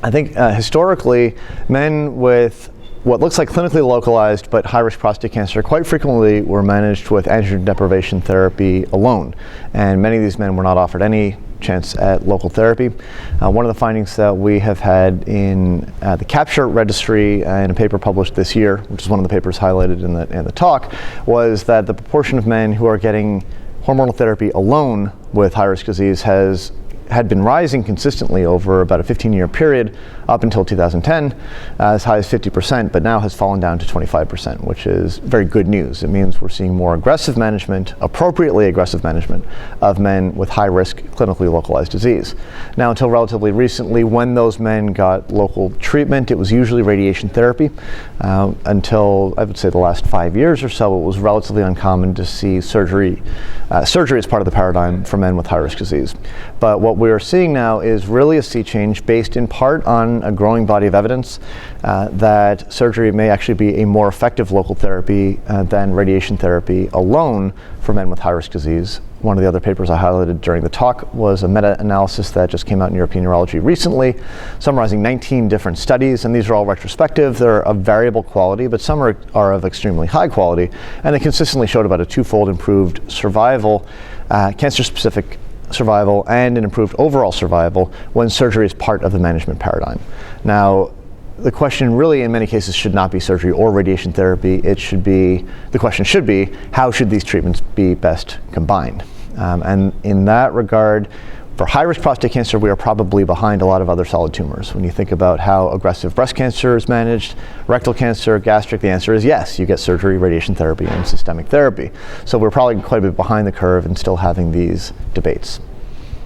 I think historically, men with what looks like clinically localized but high-risk prostate cancer quite frequently were managed with androgen deprivation therapy alone. And many of these men were not offered any chance at local therapy. One of the findings that we have had in the CAPTURE registry in a paper published this year, which is one of the papers highlighted in the talk, was that the proportion of men who are getting hormonal therapy alone with high-risk disease had been rising consistently over about a 15-year period up until 2010, as high as 50%, but now has fallen down to 25%, which is very good news. It means we're seeing more aggressive management, appropriately aggressive management, of men with high-risk clinically localized disease. Now, until relatively recently, when those men got local treatment, it was usually radiation therapy. Until, I would say, the last 5 years or so, it was relatively uncommon to see surgery. Surgery is part of the paradigm for men with high-risk disease. But what we are seeing now is really a sea change based in part on a growing body of evidence that surgery may actually be a more effective local therapy than radiation therapy alone for men with high-risk disease. One of the other papers I highlighted during the talk was a meta-analysis that just came out in European Urology recently, summarizing 19 different studies, and these are all retrospective. They're of variable quality, but some are of extremely high quality, and they consistently showed about a twofold improved survival, cancer-specific survival, and an improved overall survival when surgery is part of the management paradigm. Now, the question really in many cases should not be surgery or radiation therapy. The question should be, how should these treatments be best combined? And in that regard, for high-risk prostate cancer, we are probably behind a lot of other solid tumors. When you think about how aggressive breast cancer is managed, rectal cancer, gastric, the answer is yes, you get surgery, radiation therapy, and systemic therapy. So we're probably quite a bit behind the curve and still having these debates.